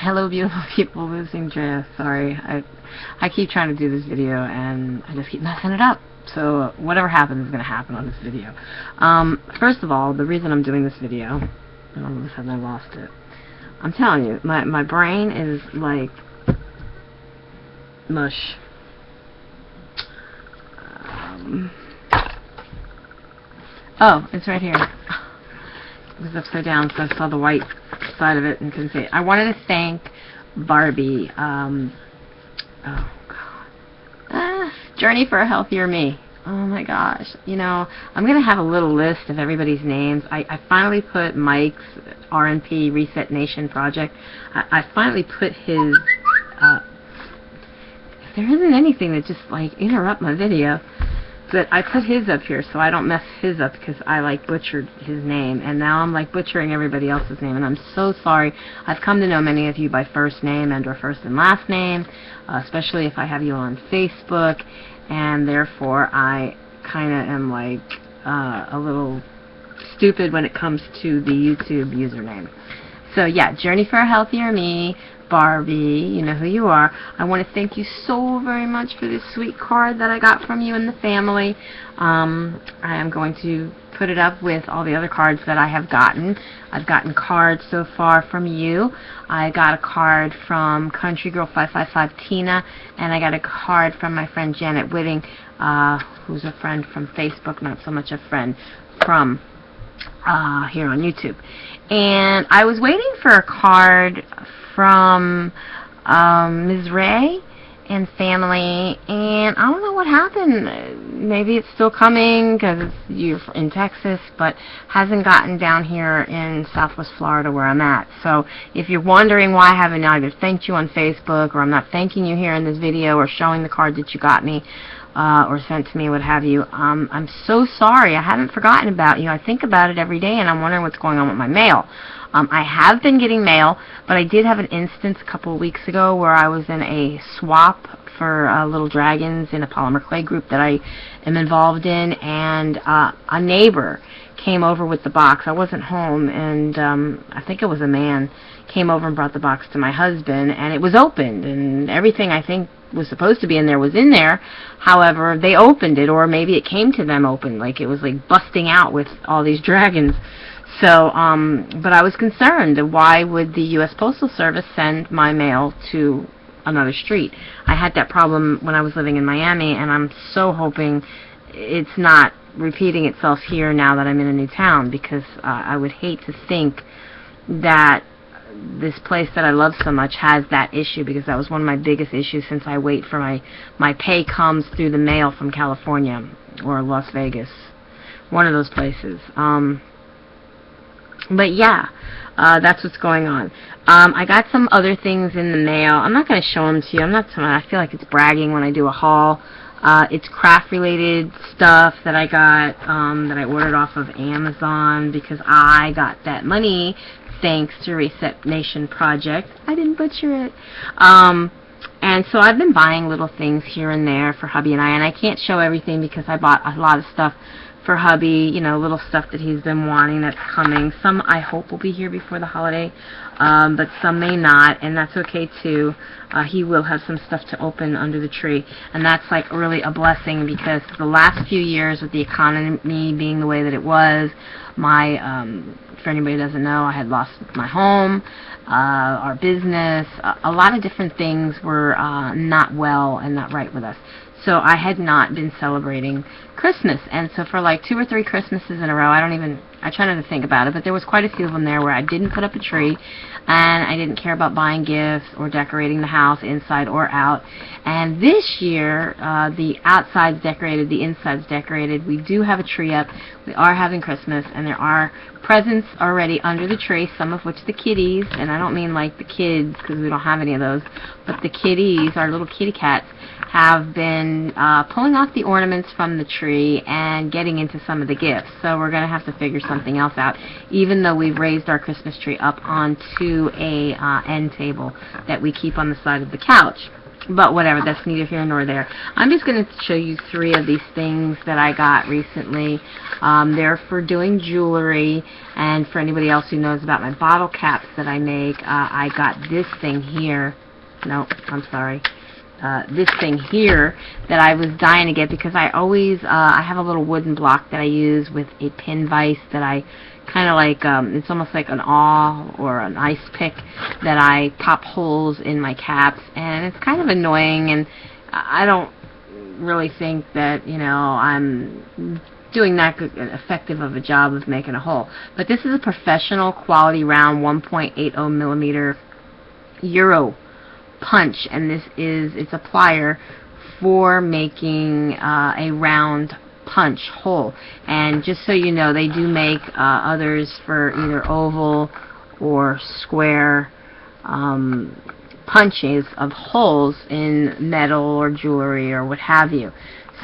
Hello beautiful people, LosingDrea. Sorry, I keep trying to do this video and I just keep messing it up. So whatever happens is going to happen on this video. First of all, the reason I'm doing this video, and all of a sudden I lost it. I'm telling you, my brain is like mush. Oh, it's right here. It was upside down, so I saw the white side of it and couldn't see it. I wanted to thank Barbie. Oh God. Journey for a Healthier Me. Oh my gosh. You know, I'm gonna have a little list of everybody's names. I finally put Mike's RNP Reset Nation project. I finally put his. There isn't anything that just like interrupt my video. But I put his up here so I don't mess his up because I like butchered his name, and now I'm like butchering everybody else's name, and I'm so sorry. I've come to know many of you by first name and or first and last name, especially if I have you on Facebook, and therefore I kind of am like a little stupid when it comes to the YouTube username. So yeah, Journey for a Healthier Me, Barbie, you know who you are. I want to thank you so very much for this sweet card that I got from you and the family. I am going to put it up with all the other cards that I have gotten. I've gotten cards so far from you. I got a card from Country Girl 555 Tina, and I got a card from my friend Janet Whitting, who's a friend from Facebook, not so much a friend from here on YouTube. And I was waiting for a card from Ms. Ray and family, and I don't know what happened. Maybe it's still coming because you're in Texas, but hasn't gotten down here in Southwest Florida where I'm at. So if you're wondering why I haven't either thanked you on Facebook, or I'm not thanking you here in this video, or showing the card that you got me, or sent to me, what have you, I'm so sorry. I haven't forgotten about you. I think about it every day, and I'm wondering what's going on with my mail. I have been getting mail, but I did have an instance a couple of weeks ago where I was in a swap for Little Dragons in a polymer clay group that I am involved in, and a neighbor came over with the box. I wasn't home, and I think it was a man, came over and brought the box to my husband, and it was opened, and everything I think was supposed to be in there was in there. However, they opened it, or maybe it came to them open, like it was like busting out with all these dragons. So, but I was concerned, why would the U.S. Postal Service send my mail to another street? I had that problem when I was living in Miami, and I'm so hoping it's not repeating itself here now that I'm in a new town, because I would hate to think that this place that I love so much has that issue, because that was one of my biggest issues since I wait for my pay comes through the mail from California or Las Vegas, one of those places. But yeah, that's what's going on. I got some other things in the mail. I'm not going to show them to you. I feel like it's bragging when I do a haul. It's craft-related stuff that I got, that I ordered off of Amazon, because I got that money thanks to Reset Nation Project. I didn't butcher it. And so I've been buying little things here and there for hubby and I can't show everything because I bought a lot of stuff for hubby, you know, little stuff that he's been wanting that's coming. Some I hope will be here before the holiday, but some may not, and that's okay too. He will have some stuff to open under the tree, and that's like really a blessing, because the last few years with the economy being the way that it was, my, for anybody who doesn't know, I had lost my home, our business, a lot of different things were not well and not right with us. So I had not been celebrating Christmas, and so for like 2 or 3 Christmases in a row, I try not to think about it, but there was quite a few of them there where I didn't put up a tree, and I didn't care about buying gifts or decorating the house inside or out. And this year, the outside's decorated, the inside's decorated. We do have a tree up. We are having Christmas, and there are presents already under the tree, some of which the kitties, and I don't mean like the kids because we don't have any of those, but the kitties, our little kitty cats, have been pulling off the ornaments from the tree and getting into some of the gifts. So we're going to have to figure something else out, even though we've raised our Christmas tree up onto a end table that we keep on the side of the couch. But whatever, that's neither here nor there. I'm just going to show you 3 of these things that I got recently. They're for doing jewelry, and for anybody else who knows about my bottle caps that I make, I got this thing here. No, I'm sorry. This thing here that I was dying to get, because I always, I have a little wooden block that I use with a pin vise that I kind of like, it's almost like an awl or an ice pick that I pop holes in my caps, and it's kind of annoying, and I don't really think that, you know, I'm doing that good, effective of a job of making a hole. But this is a professional quality round 1.80 millimeter Euro punch, and it's a plier for making a round punch hole. And just so you know, they do make others for either oval or square punches of holes in metal or jewelry or what have you.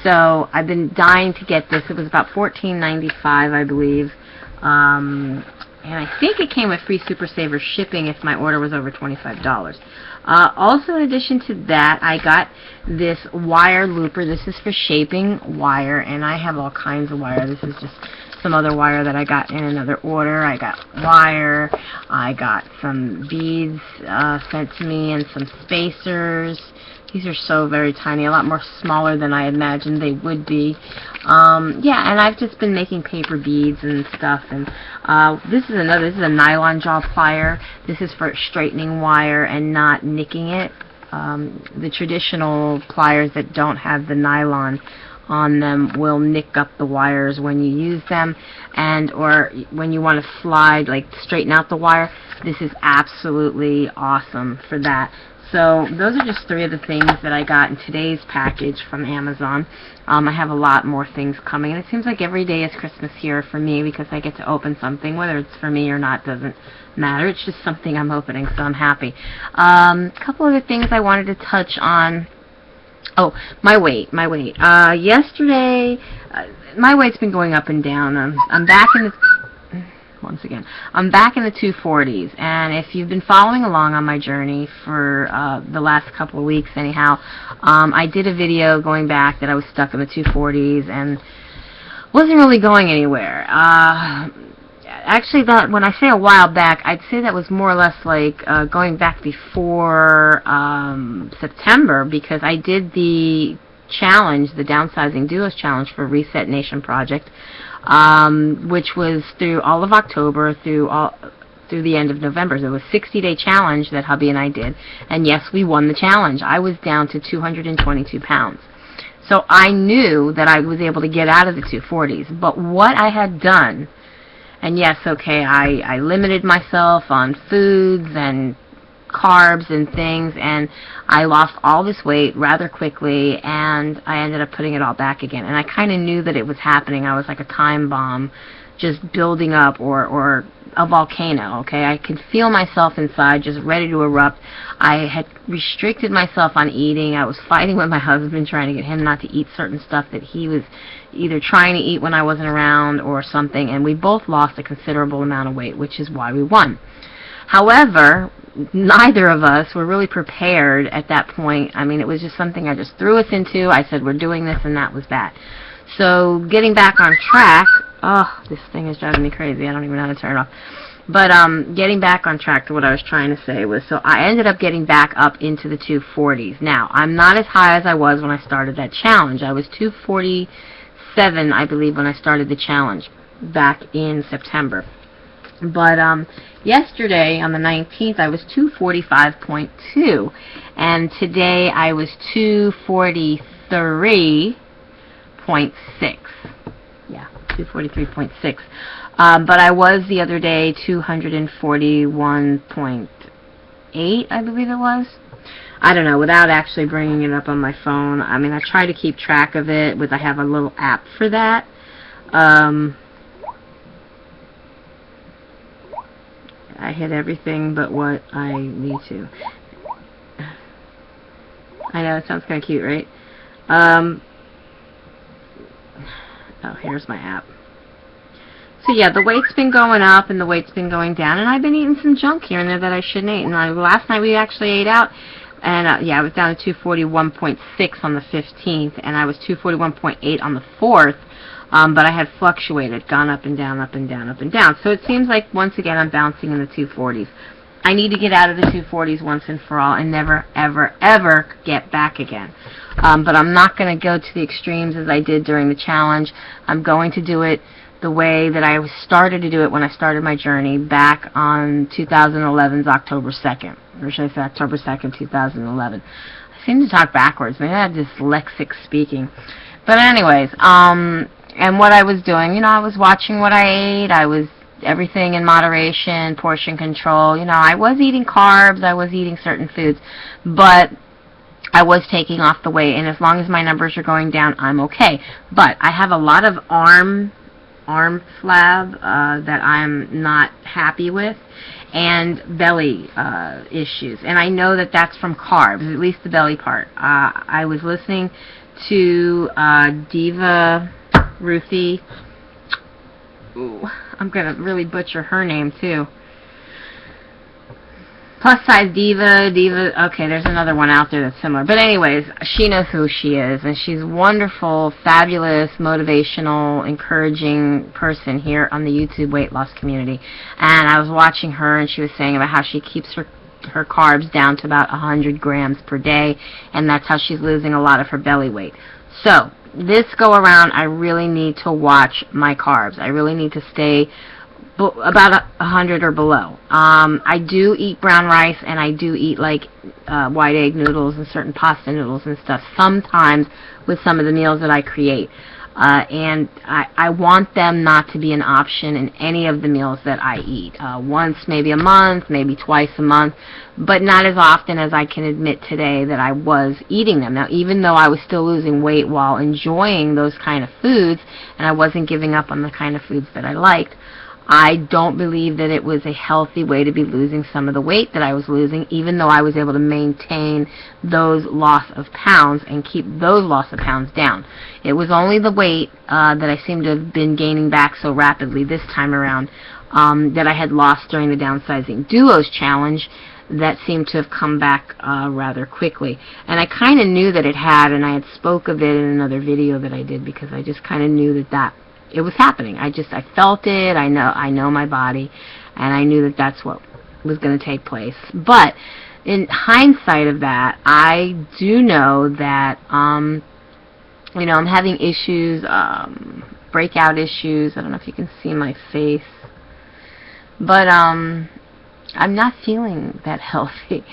So I've been dying to get this. It was about $14.95, I believe. And I think it came with free Super Saver shipping if my order was over $25. Also, in addition to that, I got this wire looper. This is for shaping wire, and I have all kinds of wire. This is just some other wire that I got in another order. I got wire, I got some beads sent to me, and some spacers. These are so very tiny, a lot more smaller than I imagined they would be. Yeah, and I've just been making paper beads and stuff. And this is a nylon jaw plier. This is for straightening wire and not nicking it. The traditional pliers that don't have the nylon on them will nick up the wires when you use them, and or when you want to slide, like straighten out the wire. This is absolutely awesome for that. So those are just 3 of the things that I got in today's package from Amazon. I have a lot more things coming, and it seems like every day is Christmas here for me, because I get to open something. Whether it's for me or not doesn't matter. It's just something I'm opening, so I'm happy. A couple other things I wanted to touch on. Oh, my weight. Yesterday, my weight's been going up and down. I'm back in the... Once again, I'm back in the 240s, and if you've been following along on my journey for the last couple of weeks anyhow, I did a video going back that I was stuck in the 240s and wasn't really going anywhere. Actually, that when I say a while back, I'd say that was more or less like going back before September, because I did the challenge, the Downsizing Duos challenge for Reset Nation Project, which was through all of October through the end of November. So it was a 60-day challenge that hubby and I did, and yes, we won the challenge. I was down to 222 pounds. So I knew that I was able to get out of the 240s, but what I had done, and yes, okay, I limited myself on foods and carbs and things, and I lost all this weight rather quickly, and I ended up putting it all back again. And I kind of knew that it was happening. I was like a time bomb just building up, or a volcano, okay? I could feel myself inside just ready to erupt. I had restricted myself on eating. I was fighting with my husband, trying to get him not to eat certain stuff that he was either trying to eat when I wasn't around or something, and we both lost a considerable amount of weight, which is why we won. However, neither of us were really prepared at that point. I mean, it was just something I just threw us into. I said, we're doing this, and that was that. So getting back on track, oh, this thing is driving me crazy. I don't even know how to turn it off. But getting back on track to what I was trying to say was, so I ended up getting back up into the 240s. Now, I'm not as high as I was when I started that challenge. I was 247, I believe, when I started the challenge back in September. But yesterday, on the 19th, I was 245.2, and today I was 243.6. Yeah, 243.6. But I was the other day 241.8, I believe it was. I don't know, without actually bringing it up on my phone. I mean, I try to keep track of it. I have a little app for that. I hit everything but what I need to. I know, it sounds kind of cute, right? Oh, here's my app. So yeah, the weight's been going up and the weight's been going down, and I've been eating some junk here and there that I shouldn't eat. And last night we actually ate out And yeah, I was down to 241.6 on the 15th, and I was 241.8 on the 4th. But I had fluctuated, gone up and down, up and down, up and down. So it seems like, once again, I'm bouncing in the 240s. I need to get out of the 240s once and for all and never, ever, ever get back again. But I'm not going to go to the extremes as I did during the challenge. I'm going to do it the way that I started to do it when I started my journey back on 2011's October 2nd. Or should I say October 2nd, 2011. I seem to talk backwards. Maybe I have dyslexic speaking. But anyways, and what I was doing, you know, I was watching what I ate. I was everything in moderation, portion control. You know, I was eating carbs. I was eating certain foods. But I was taking off the weight. And as long as my numbers are going down, I'm okay. But I have a lot of arm flab that I'm not happy with, and belly issues. And I know that that's from carbs, at least the belly part. I was listening to Diva Ruthie. Ooh, I'm going to really butcher her name, too. Plus Size Diva, okay, there's another one out there that's similar. But anyways, she knows who she is, and she's a wonderful, fabulous, motivational, encouraging person here on the YouTube weight loss community. And I was watching her, and she was saying about how she keeps her carbs down to about 100 grams per day, and that's how she's losing a lot of her belly weight. So, this go around, I really need to watch my carbs. I really need to stay about 100 or below. I do eat brown rice, and I do eat like white egg noodles and certain pasta noodles and stuff sometimes with some of the meals that I create. And I want them not to be an option in any of the meals that I eat. Once, maybe a month, maybe twice a month, but not as often as I can admit today that I was eating them. Now, even though I was still losing weight while enjoying those kind of foods, and I wasn't giving up on the kind of foods that I liked, I don't believe that it was a healthy way to be losing some of the weight that I was losing, even though I was able to maintain those loss of pounds and keep those loss of pounds down. It was only the weight that I seem to have been gaining back so rapidly this time around that I had lost during the Downsizing Duos challenge that seemed to have come back rather quickly. And I kind of knew that it had, and I had spoke of it in another video that I did, because I just kind of knew that it was happening. I felt it. I know my body, and I knew that that's what was going to take place. But in hindsight of that, I do know that you know, I'm having issues, breakout issues. I don't know if you can see my face, but I'm not feeling that healthy.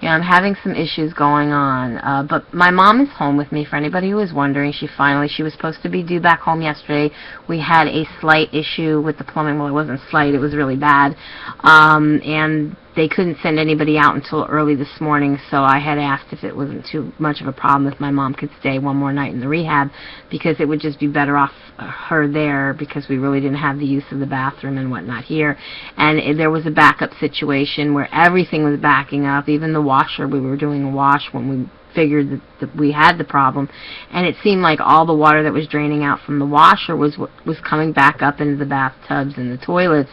You know, I'm having some issues going on, but my mom is home with me. For anybody who was wondering, she was supposed to be due back home yesterday. We had a slight issue with the plumbing. Well, it wasn't slight, it was really bad, and they couldn't send anybody out until early this morning, so I had asked if it wasn't too much of a problem if my mom could stay one more night in the rehab, because it would just be better off her there, because we really didn't have the use of the bathroom and whatnot here. And there was a backup situation where everything was backing up, even the washer. We were doing a wash when we figured that we had the problem, and it seemed like all the water that was draining out from the washer was coming back up into the bathtubs and the toilets.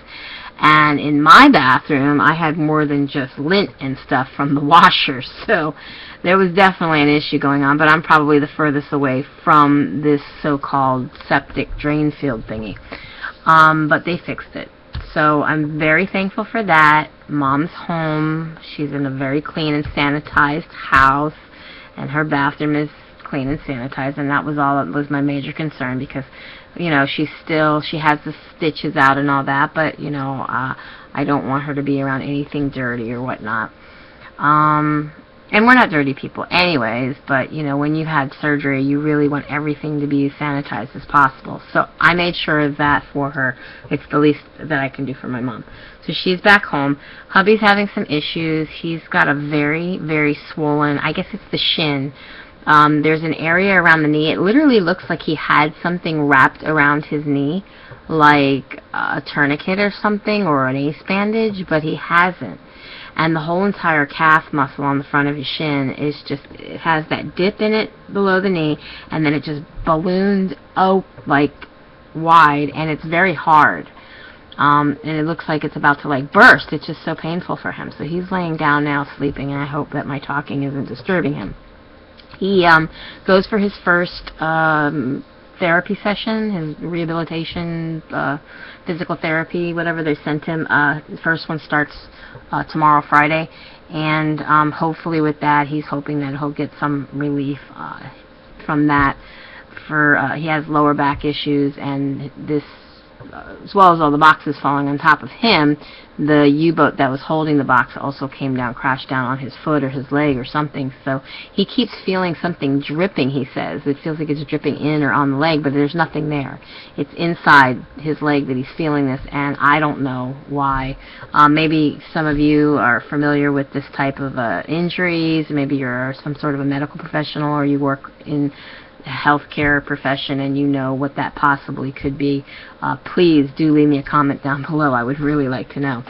And in my bathroom, I had more than just lint and stuff from the washer. So there was definitely an issue going on, but I'm probably the furthest away from this so-called septic drain field thingy. But they fixed it. So I'm very thankful for that. Mom's home. She's in a very clean and sanitized house, and her bathroom is clean and sanitized, and that was all that was my major concern, because, you know, she has the stitches out and all that, but, you know, I don't want her to be around anything dirty or whatnot. And we're not dirty people anyways, but, you know, when you've had surgery, you really want everything to be as sanitized as possible. So I made sure of that for her. It's the least that I can do for my mom. So she's back home. Hubby's having some issues. He's got a very, very swollen, I guess it's the shin. There's an area around the knee. It literally looks like he had something wrapped around his knee, like a tourniquet or something, or an ace bandage, but he hasn't. And the whole entire calf muscle on the front of his shin is just, it has that dip in it below the knee, and then it just balloons out like wide, and it's very hard. and it looks like it's about to like burst. It's just so painful for him. So he's laying down now sleeping, and I hope that my talking isn't disturbing him. He goes for his first therapy session, his rehabilitation, physical therapy, whatever they sent him. The first one starts tomorrow, Friday, and hopefully with that, he's hoping that he'll get some relief from that. He has lower back issues, and this, as well as all the boxes falling on top of him, the U-boat that was holding the box also came down, crashed down on his foot or his leg or something. So he keeps feeling something dripping, he says. It feels like it's dripping in or on the leg, but there's nothing there. It's inside his leg that he's feeling this, and I don't know why. Maybe some of you are familiar with this type of injuries. Maybe you're some sort of a medical professional, or you work in healthcare profession and you know what that possibly could be. Please do leave me a comment down below. I would really like to know.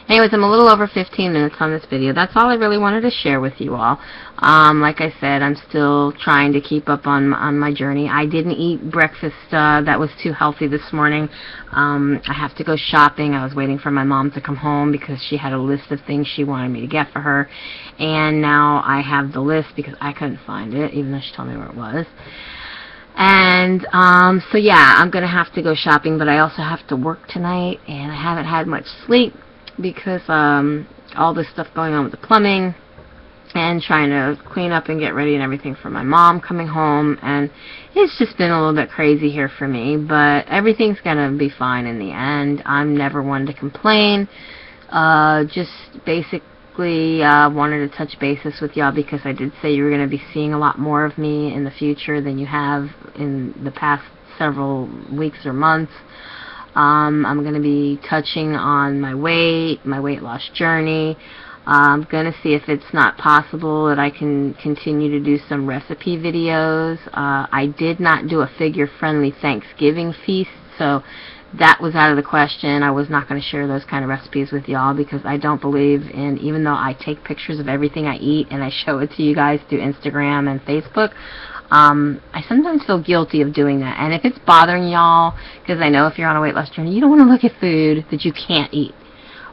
Anyways, I'm a little over 15 minutes on this video. That's all I really wanted to share with you all. Like I said, I'm still trying to keep up on my journey. I didn't eat breakfast that was too healthy this morning. I have to go shopping. I was waiting for my mom to come home because she had a list of things she wanted me to get for her, and now I have the list because I couldn't find it, even though she told me where it was. And so yeah, I'm gonna have to go shopping, but I also have to work tonight, and I haven't had much sleep because all this stuff going on with the plumbing and trying to clean up and get ready and everything for my mom coming home, and it's just been a little bit crazy here for me, but everything's gonna be fine in the end. I'm never one to complain. Just basically wanted to touch bases with y'all because I did say you were going to be seeing a lot more of me in the future than you have in the past several weeks or months. I'm going to be touching on my weight loss journey. I'm going to see if it's not possible that I can continue to do some recipe videos. I did not do a figure-friendly Thanksgiving feast, so that was out of the question. I was not going to share those kind of recipes with y'all because I don't believe in, even though I take pictures of everything I eat and I show it to you guys through Instagram and Facebook, I sometimes feel guilty of doing that. And if it's bothering y'all, because I know if you're on a weight loss journey, you don't want to look at food that you can't eat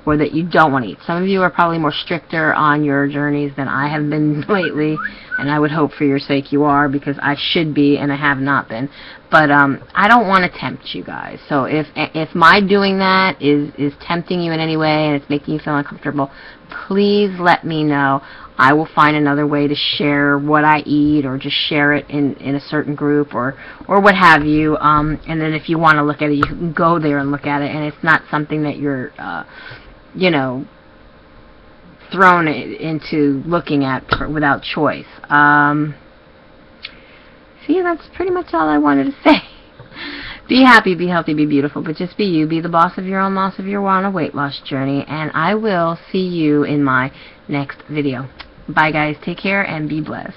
or that you don't want to eat. Some of you are probably more stricter on your journeys than I have been lately, and I would hope for your sake you are, because I should be and I have not been. But I don't want to tempt you guys. So if my doing that is tempting you in any way and it's making you feel uncomfortable, please let me know. I will find another way to share what I eat, or just share it in a certain group or what have you. And then if you want to look at it, you can go there and look at it, and it's not something that you're you know, thrown into looking at without choice. See, that's pretty much all I wanted to say. Be happy, be healthy, be beautiful, but just be you. Be the boss of your own loss if you're on a weight loss journey, and I will see you in my next video. Bye, guys. Take care and be blessed.